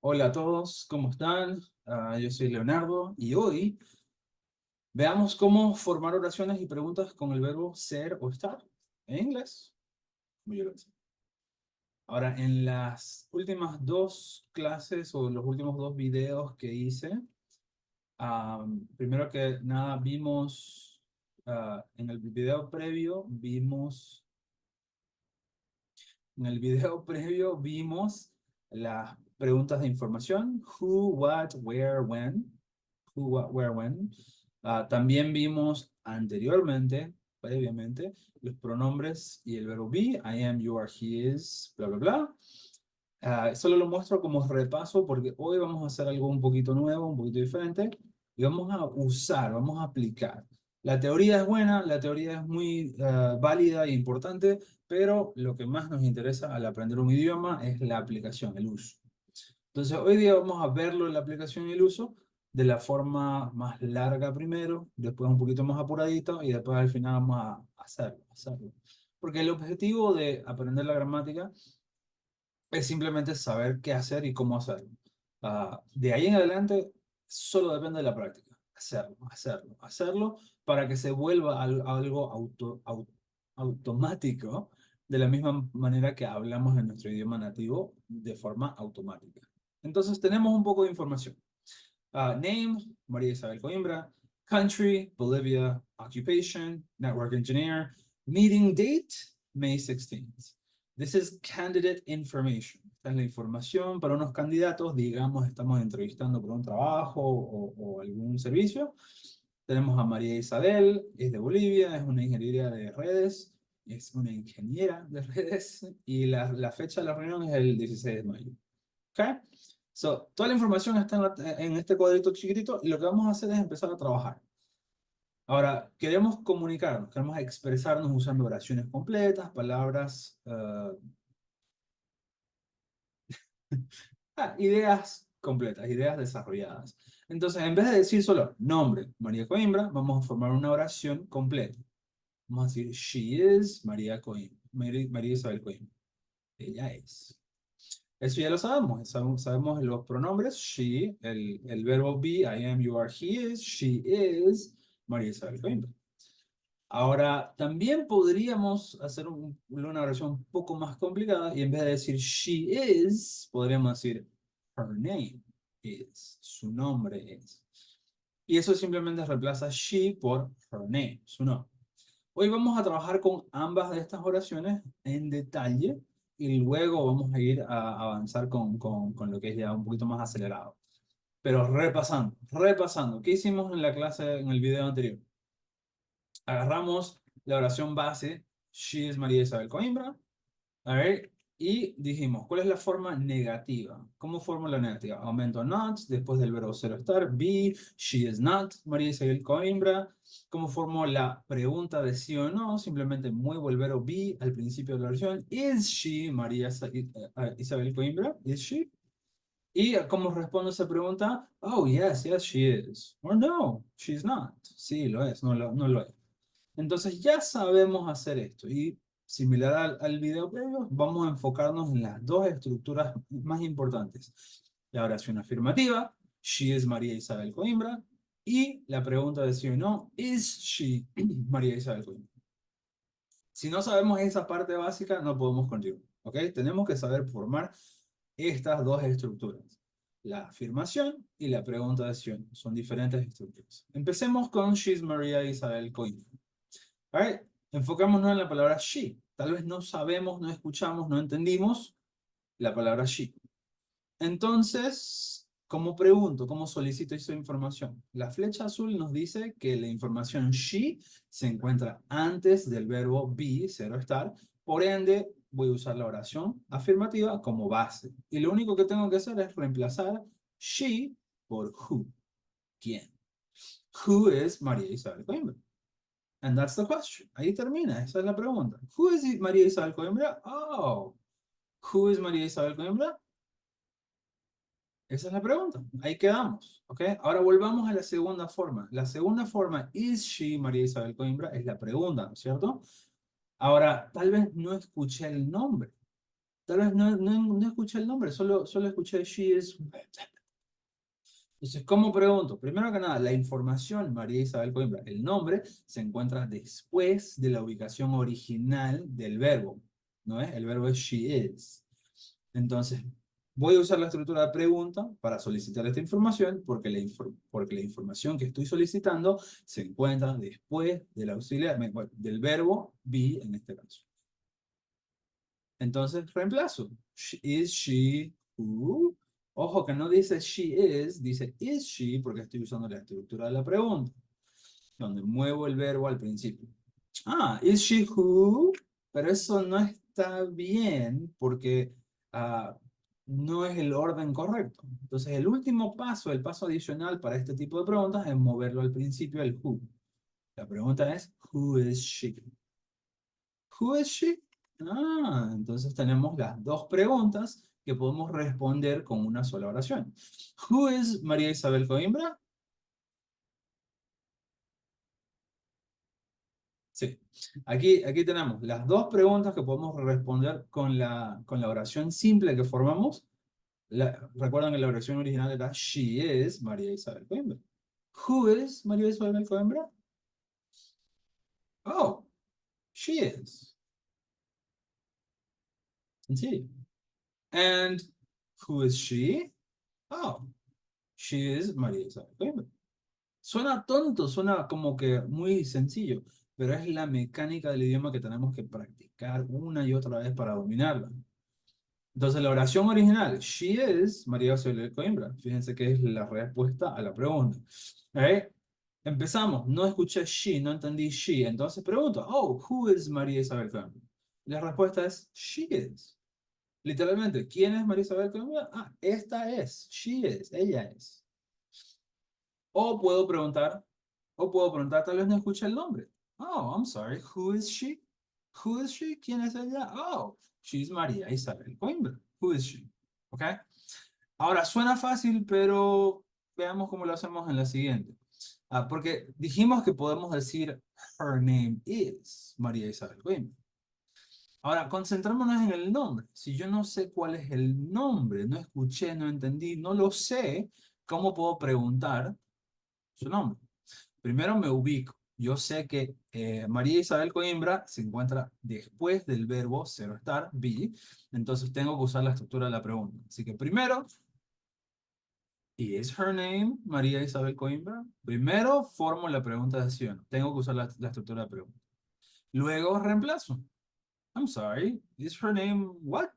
Hola a todos, ¿cómo están? Yo soy Leonardo y hoy veamos cómo formar oraciones y preguntas con el verbo ser o estar en inglés, como yo lo sé. Ahora, en las últimas dos clases o los últimos dos videos que hice, primero que nada vimos, en el video previo en el video previo vimos las preguntas de información, who, what, where, when. Who, what, where, when. También vimos anteriormente, previamente, los pronombres y el verbo be, I am, you are, he is, bla, bla, bla. Solo lo muestro como repaso porque hoy vamos a hacer algo un poquito nuevo, un poquito diferente, y vamos a usar, vamos a aplicar. La teoría es buena, la teoría es muy válida e importante, pero lo que más nos interesa al aprender un idioma es la aplicación, el uso. Entonces, hoy día vamos a verlo en la aplicación y el uso de la forma más larga primero, después un poquito más apuradito y después al final vamos a hacerlo. Porque el objetivo de aprender la gramática es simplemente saber qué hacer y cómo hacerlo. De ahí en adelante, solo depende de la práctica. Hacerlo para que se vuelva algo automático, de la misma manera que hablamos en nuestro idioma nativo de forma automática. Entonces, tenemos un poco de información. Name, María Isabel Coimbra. Country, Bolivia. Occupation, network engineer. Meeting date, May 16th. This is candidate information. Esta es la información para unos candidatos, digamos, estamos entrevistando por un trabajo o algún servicio. Tenemos a María Isabel, es de Bolivia, es una ingeniera de redes, es una ingeniera de redes, y la fecha de la reunión es el 16 de mayo. ¿Ok? So, toda la información está en este cuadrito chiquitito y lo que vamos a hacer es empezar a trabajar. Ahora, queremos comunicarnos, queremos expresarnos usando oraciones completas, palabras, ideas completas, ideas desarrolladas. Entonces, en vez de decir solo nombre, María Coimbra, vamos a formar una oración completa. Vamos a decir, she is María Coimbra, María Isabel Coimbra. Ella es. Eso ya lo sabemos. Sabemos los pronombres, she, el verbo be, I am, you are, he is, she is María Isabel Coimbra. Ahora, también podríamos hacer una oración un poco más complicada y en vez de decir she is, podríamos decir her name is, su nombre es. Y eso simplemente reemplaza she por her name, su nombre. Hoy vamos a trabajar con ambas de estas oraciones en detalle y luego vamos a ir a avanzar con lo que es ya un poquito más acelerado. Pero repasando, ¿qué hicimos en la clase, en el video anterior? Agarramos la oración base, she is María Isabel Coimbra, a ver, y dijimos, ¿cuál es la forma negativa? ¿Cómo formo la negativa? Aumento not, después del verbo ser o estar, be, she is not María Isabel Coimbra. ¿Cómo formo la pregunta de sí o no? Simplemente muevo el verbo be al principio de la oración. ¿Is she María Isabel Coimbra? ¿Is she? ¿Y cómo respondo esa pregunta? Oh, yes, yes, she is. Or no, she's not. Sí, lo es, no lo es. Entonces ya sabemos hacer esto y similar al video previo, vamos a enfocarnos en las dos estructuras más importantes. La oración afirmativa, she is María Isabel Coimbra, y la pregunta de sí o no, is she María Isabel Coimbra. Si no sabemos esa parte básica, no podemos continuar, ¿ok? Tenemos que saber formar estas dos estructuras. La afirmación y la pregunta de sí o no. Son diferentes estructuras. Empecemos con she's María Isabel Coimbra. Alright, enfocémonos en la palabra she. Tal vez no sabemos, no escuchamos, no entendimos la palabra she. Entonces, ¿cómo pregunto? ¿Cómo solicito esa información? La flecha azul nos dice que la información she se encuentra antes del verbo be, ser o estar. Por ende, voy a usar la oración afirmativa como base. Y lo único que tengo que hacer es reemplazar she por who. ¿Quién? Who is María Isabel Coimbra? And that's the question. Ahí termina, esa es la pregunta. Who is María Isabel Coimbra? Oh, who is María Isabel Coimbra? Esa es la pregunta. Ahí quedamos, ¿ok? Ahora volvamos a la segunda forma. La segunda forma, is she María Isabel Coimbra? Es la pregunta, ¿no es cierto? Ahora, tal vez no escuché el nombre. tal vez no escuché el nombre, solo escuché she is. Entonces, ¿cómo pregunto? Primero que nada, la información, María Isabel Coimbra, el nombre se encuentra después de la ubicación original del verbo, ¿no es? El verbo es she is. Entonces, voy a usar la estructura de pregunta para solicitar esta información porque la información que estoy solicitando se encuentra después del auxiliar, bueno, del verbo be en este caso. Entonces, reemplazo. Is she who? Ojo que no dice she dice is she porque estoy usando la estructura de la pregunta, donde muevo el verbo al principio. Ah, is she who? Pero eso no está bien porque no es el orden correcto. Entonces, el último paso, el paso adicional para este tipo de preguntas es moverlo al principio al who. La pregunta es, who is she? Who is she? Ah, entonces tenemos las dos preguntas que podemos responder con una sola oración. Who is María Isabel Coimbra? Sí. Aquí tenemos las dos preguntas que podemos responder con la oración simple que formamos. Recuerdan que la oración original era she is María Isabel Coimbra. Who is María Isabel Coimbra? Oh, she is. Sencillo. And who is she? Oh, she is María Isabel Coimbra. Suena tonto, suena como que muy sencillo, pero es la mecánica del idioma que tenemos que practicar una y otra vez para dominarla. Entonces, la oración original, she is María Isabel Coimbra. Fíjense que es la respuesta a la pregunta. ¿Ok? Empezamos, no escuché she, no entendí she, entonces pregunto, oh, who is María Isabel Coimbra? La respuesta es she is. Literalmente, ¿quién es María Isabel Coimbra? Ah, esta es, she is, ella es. O puedo preguntar, tal vez no escuché el nombre. Oh, I'm sorry, who is she? Who is she? ¿Quién es ella? Oh, she's María Isabel Coimbra. Who is she? ¿Ok? Ahora, suena fácil, pero veamos cómo lo hacemos en la siguiente. Porque dijimos que podemos decir her name is María Isabel Coimbra. Ahora, concentrémonos en el nombre. Si yo no sé cuál es el nombre, no escuché, no entendí, no lo sé, ¿cómo puedo preguntar su nombre? Primero me ubico. Yo sé que María Isabel Coimbra se encuentra después del verbo ser o estar, be. Entonces tengo que usar la estructura de la pregunta. Así que primero, ¿is her name María Isabel Coimbra? Primero formo la pregunta de sí o no. Tengo que usar la estructura de pregunta. Luego reemplazo. I'm sorry, is her name what?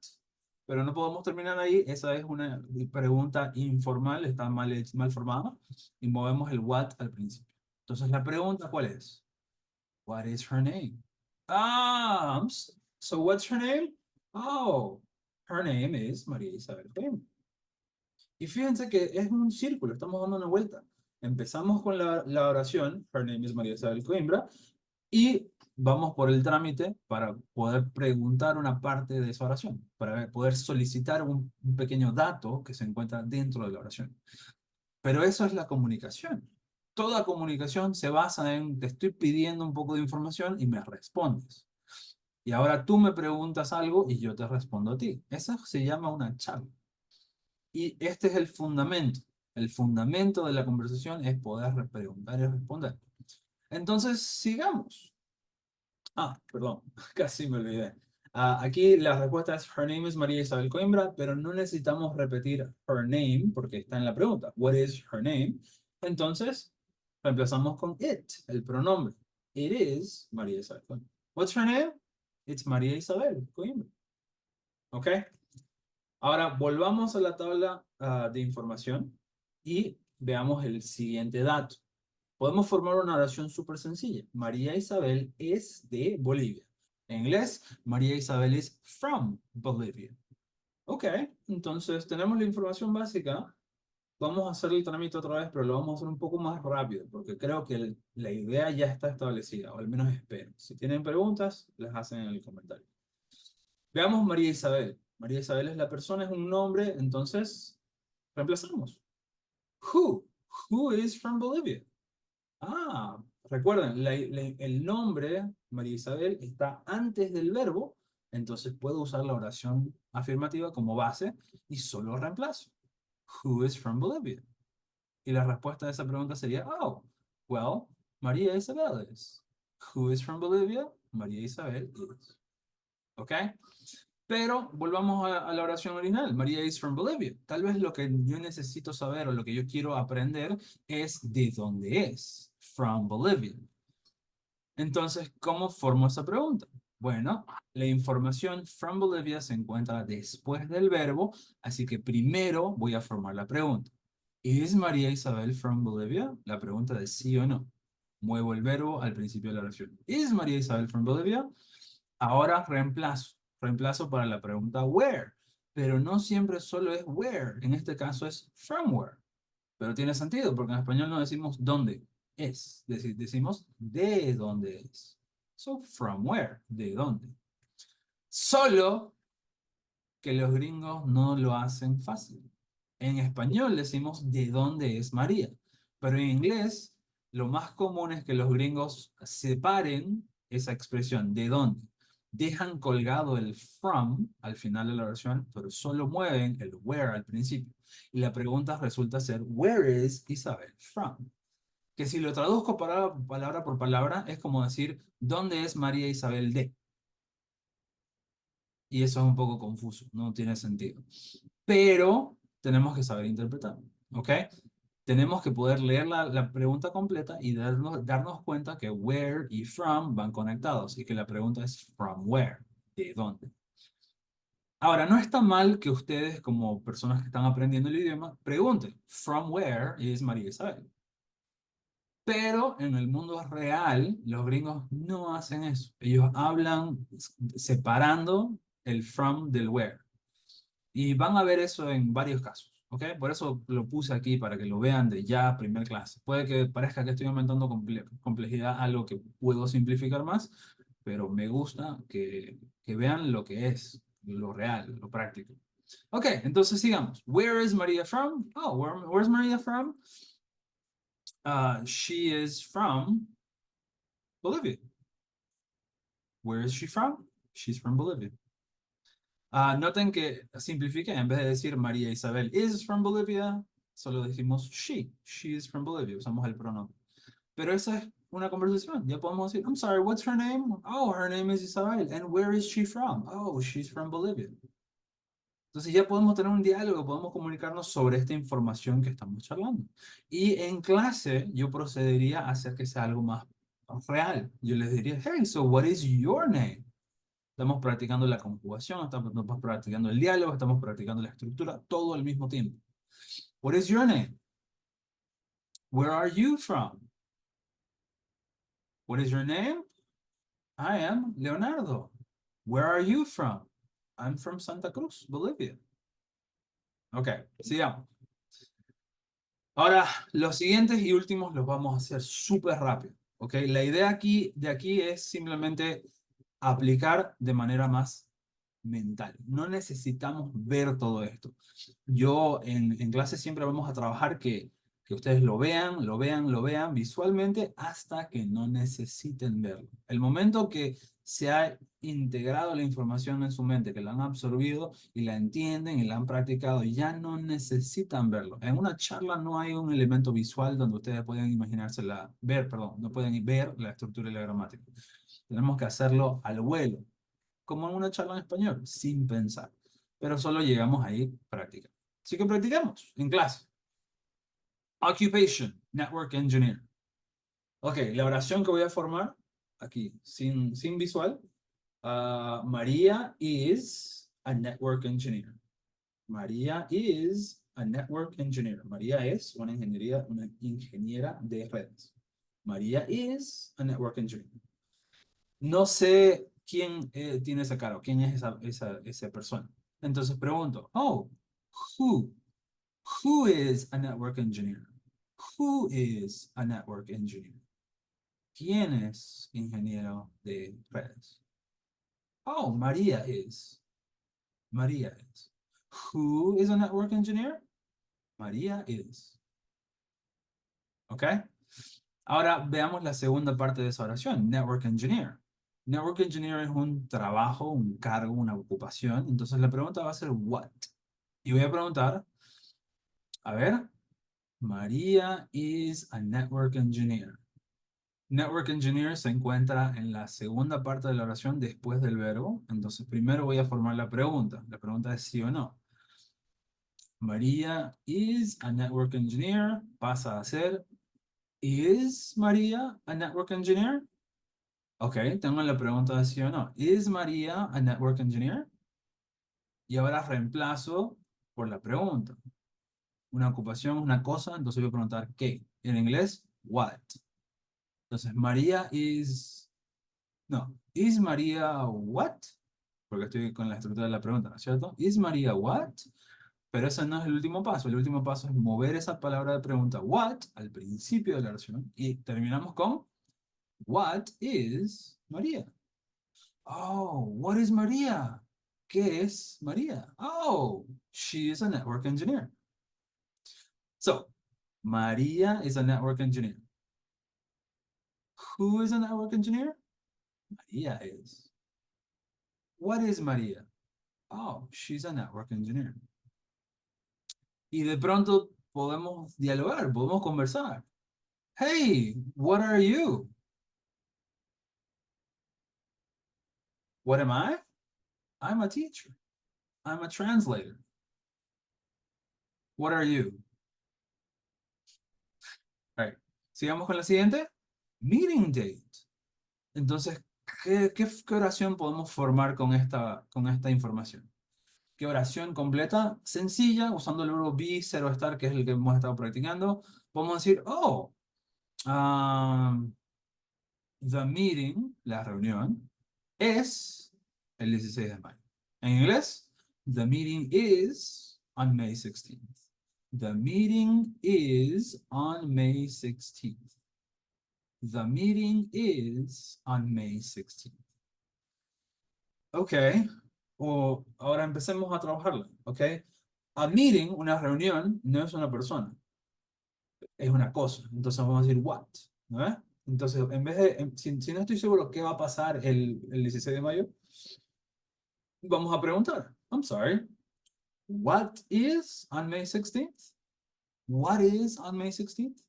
Pero no podemos terminar ahí. Esa es una pregunta informal, está mal formada. Y movemos el what al principio. Entonces la pregunta, ¿cuál es? What is her name? Ah, so what's her name? Oh, her name is María Isabel Coimbra. Y fíjense que es un círculo, estamos dando una vuelta. Empezamos con la oración, her name is María Isabel Coimbra, y vamos por el trámite para poder preguntar una parte de esa oración, para poder solicitar un pequeño dato que se encuentra dentro de la oración. Pero eso es la comunicación. Toda comunicación se basa en te estoy pidiendo un poco de información y me respondes. Y ahora tú me preguntas algo y yo te respondo a ti. Eso se llama una charla. Y este es el fundamento. El fundamento de la conversación es poder preguntar y responder. Entonces, sigamos. Ah, perdón, casi me olvidé. Aquí la respuesta es her name is María Isabel Coimbra, pero no necesitamos repetir her name porque está en la pregunta. What is her name? Entonces, reemplazamos con it, el pronombre. It is María Isabel Coimbra. What's her name? It's María Isabel Coimbra. ¿Ok? Ahora volvamos a la tabla de información y veamos el siguiente dato. Podemos formar una oración súper sencilla. María Isabel es de Bolivia. En inglés, María Isabel is from Bolivia. Ok, entonces tenemos la información básica. Vamos a hacer el trámite otra vez, pero lo vamos a hacer un poco más rápido, porque creo que la idea ya está establecida, o al menos espero. Si tienen preguntas, las hacen en el comentario. Veamos María Isabel. María Isabel es la persona, es un nombre, entonces reemplazamos. Who? Who is from Bolivia? Ah, recuerden, el nombre María Isabel está antes del verbo Entonces puedo usar la oración afirmativa como base y solo reemplazo. Who is from Bolivia? Y la respuesta a esa pregunta sería, oh, well, María Isabel is. Who is from Bolivia? María Isabel is. ¿Ok? Pero volvamos a la oración original. María is from Bolivia. Tal vez lo que yo necesito saber o lo que yo quiero aprender es de dónde es. From Bolivia. Entonces, ¿cómo formo esa pregunta? Bueno, la información from Bolivia se encuentra después del verbo, así que primero voy a formar la pregunta. ¿Es María Isabel from Bolivia? La pregunta de sí o no. Muevo el verbo al principio de la oración. ¿Es María Isabel from Bolivia? Ahora reemplazo. Reemplazo para la pregunta where. Pero no siempre solo es where. En este caso es from where. Pero tiene sentido porque en español no decimos dónde es. Decimos de dónde es. So, from where. ¿De dónde? Solo que los gringos no lo hacen fácil. En español decimos de dónde es María, pero en inglés lo más común es que los gringos separen esa expresión de dónde. Dejan colgado el from al final de la oración, pero solo mueven el where al principio. Y la pregunta resulta ser, where is Isabel from? Que si lo traduzco palabra por palabra, es como decir, ¿dónde es María Isabel de? Y eso es un poco confuso, no tiene sentido. Pero tenemos que saber interpretar, ¿ok? Tenemos que poder leer la pregunta completa y darnos cuenta que where y from van conectados y que la pregunta es from where, ¿de dónde? Ahora, no está mal que ustedes, como personas que están aprendiendo el idioma, pregunten, from where is María Isabel? Pero en el mundo real, los gringos no hacen eso. Ellos hablan separando el from del where. Y van a ver eso en varios casos, ¿ok? Por eso lo puse aquí para que lo vean de ya primer clase. Puede que parezca que estoy aumentando complejidad a lo que puedo simplificar más, pero me gusta que vean lo que es, lo real, lo práctico. Ok, entonces sigamos. Where is Maria from? Oh, where's Maria from? She is from Bolivia. Where is she from? She's from Bolivia. Noten que simplifiqué, en vez de decir María Isabel is from Bolivia, solo decimos she. She is from Bolivia, usamos el pronombre. Pero esa es una conversación. Ya podemos decir, I'm sorry, what's her name? Oh, her name is Isabel. And where is she from? Oh, she's from Bolivia. Entonces ya podemos tener un diálogo, podemos comunicarnos sobre esta información que estamos charlando. Y en clase yo procedería a hacer que sea algo más real. Yo les diría, hey, so what is your name? Estamos practicando la conjugación, estamos practicando el diálogo, estamos practicando la estructura, todo al mismo tiempo. What is your name? Where are you from? What is your name? I am Leonardo. Where are you from? I'm from Santa Cruz, Bolivia. Ok, sigamos. Ahora, los siguientes y últimos los vamos a hacer súper rápido. Ok, la idea de aquí es simplemente aplicar de manera más mental. No necesitamos ver todo esto. Yo en clase siempre vamos a trabajar que ustedes lo vean, lo vean, lo vean visualmente hasta que no necesiten verlo. El momento que se ha integrado la información en su mente, que la han absorbido y la entienden y la han practicado, ya no necesitan verlo. En una charla no hay un elemento visual donde ustedes pueden imaginársela, ver, perdón, no pueden ver la estructura y la gramática. Tenemos que hacerlo al vuelo, como en una charla en español, sin pensar. Pero solo llegamos ahí práctica. Así que practicamos en clase. Occupation, Network Engineer. Ok, la oración que voy a formar aquí, sin visual. María is a network engineer. María is a network engineer. María es una ingeniera de redes. María is a network engineer. No sé quién tiene esa cara, o quién es esa persona. Entonces pregunto, oh, who? Who is a network engineer? Who is a network engineer? ¿Quién es ingeniero de redes? Oh, María is. María is. Who is a network engineer? María is. ¿Ok? Ahora veamos la segunda parte de esa oración, network engineer. Network engineer es un trabajo, un cargo, una ocupación. Entonces la pregunta va a ser what. Y voy a preguntar, a ver, María is a network engineer. Network engineer se encuentra en la segunda parte de la oración después del verbo. Entonces primero voy a formar la pregunta. La pregunta es sí o no. María is a network engineer. Pasa a ser, ¿is María a network engineer? Ok, tengo la pregunta de sí o no. ¿Is María a network engineer? Y ahora reemplazo por la pregunta. Una ocupación, una cosa, entonces voy a preguntar ¿qué? En inglés, what. Entonces, María is... No, ¿is María what? Porque estoy con la estructura de la pregunta, ¿no es cierto? ¿Is María what? Pero ese no es el último paso. El último paso es mover esa palabra de pregunta what al principio de la oración y terminamos con what is María? Oh, what is María? ¿Qué es María? Oh, she is a network engineer. So, Maria is a network engineer. Who is a network engineer? Maria is. What is Maria? Oh, she's a network engineer. Y de pronto podemos dialogar, podemos conversar. Hey, what are you? What am I? I'm a teacher. I'm a translator. What are you? All right. Sigamos con la siguiente. Meeting date. Entonces, ¿qué oración podemos formar con esta información? ¿Qué oración completa? Sencilla, usando el verbo be, ser o estar, que es el que hemos estado practicando. Podemos decir, oh, um, the meeting, la reunión, es el 16 de mayo. En inglés, the meeting is on May 16th. The meeting is on May 16th. The meeting is on May 16th. Ok, ahora empecemos a trabajarla, ok. A meeting, una reunión, no es una persona, es una cosa. Entonces vamos a decir what, ¿no? Entonces, en vez de, si no estoy seguro qué va a pasar el 16 de mayo, vamos a preguntar, I'm sorry, what is on May 16th? What is on May 16th?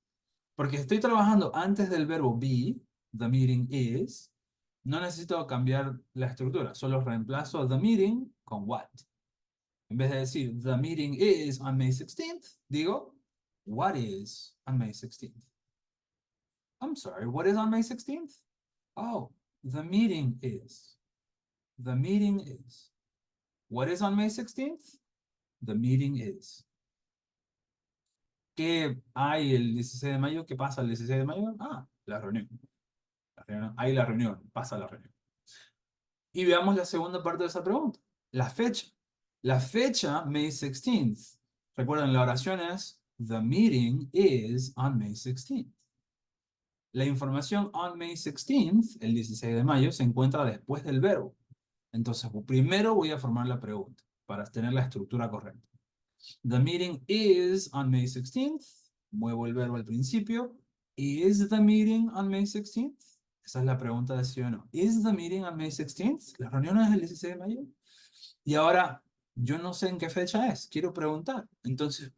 Porque estoy trabajando antes del verbo be, the meeting is, no necesito cambiar la estructura, solo reemplazo the meeting con what. En vez de decir, the meeting is on May 16th, digo, what is on May 16th? I'm sorry, what is on May 16th? Oh, the meeting is. The meeting is. What is on May 16th? The meeting is. ¿Qué hay el 16 de mayo? ¿Qué pasa el 16 de mayo? Ah, la reunión. Hay la reunión, pasa la reunión. Y veamos la segunda parte de esa pregunta. La fecha. La fecha, May 16th. Recuerden, la oración es, the meeting is on May 16th. La información on May 16th, el 16 de mayo, se encuentra después del verbo. Entonces, primero voy a formar la pregunta para tener la estructura correcta. The meeting is on May 16th. Muevo el verbo al principio. Is the meeting on May 16th? Esa es la pregunta de sí o no. Is the meeting on May 16th? ¿La reunión es el 16 de mayo? Y ahora, yo no sé en qué fecha es. Quiero preguntar. Entonces,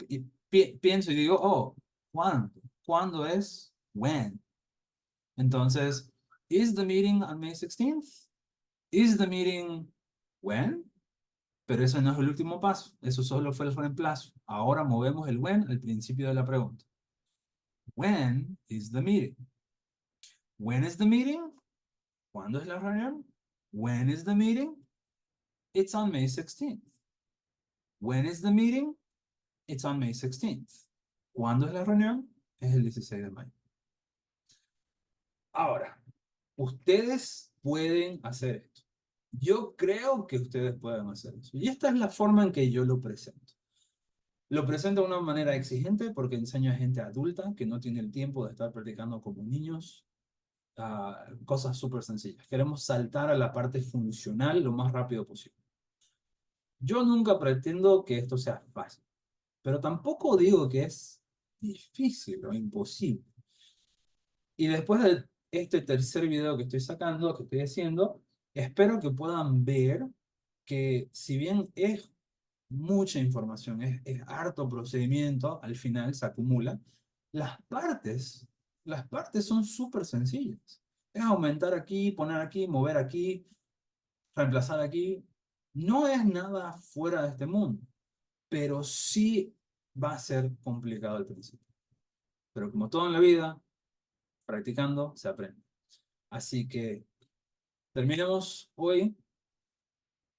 pienso y digo, oh, ¿cuándo? ¿Cuándo es? When. Entonces, is the meeting on May 16th? Is the meeting when? Pero ese no es el último paso. Eso solo fue el reemplazo. Ahora movemos el when al principio de la pregunta. When is the meeting? When is the meeting? ¿Cuándo es la reunión? When is the meeting? It's on May 16th. When is the meeting? It's on May 16th. ¿Cuándo es la reunión? Es el 16 de mayo. Ahora, ustedes pueden hacer esto. Yo creo que ustedes pueden hacer eso. Y esta es la forma en que yo lo presento. Lo presento de una manera exigente porque enseño a gente adulta que no tiene el tiempo de estar practicando como niños cosas súper sencillas. Queremos saltar a la parte funcional lo más rápido posible. Yo nunca pretendo que esto sea fácil, pero tampoco digo que es difícil o imposible. Y después de este tercer video que estoy sacando, que estoy haciendo, espero que puedan ver que si bien es mucha información, es harto procedimiento, al final se acumula, las partes, las partes son súper sencillas. Es aumentar aquí, poner aquí, mover aquí, reemplazar aquí. No es nada fuera de este mundo, pero sí va a ser complicado al principio. Pero como todo en la vida, practicando se aprende. Así que terminemos hoy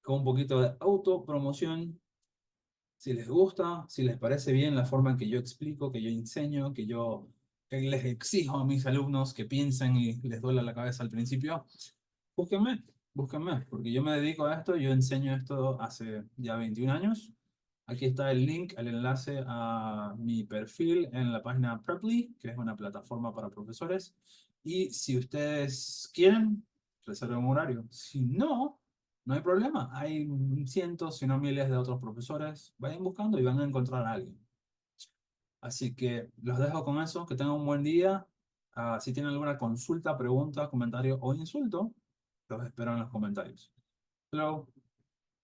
con un poquito de autopromoción. Si les gusta, si les parece bien la forma en que yo explico, que yo enseño, que les exijo a mis alumnos que piensen y les duela la cabeza al principio, búsquenme, búsquenme, porque yo me dedico a esto, yo enseño esto hace ya 21 años. Aquí está el link, el enlace a mi perfil en la página Preply, que es una plataforma para profesores. Y si ustedes quieren, reserven un horario. Si no, no hay problema. Hay cientos, si no miles de otros profesores. Vayan buscando y van a encontrar a alguien. Así que los dejo con eso. Que tengan un buen día. Si tienen alguna consulta, pregunta, comentario o insulto, los espero en los comentarios. Hello.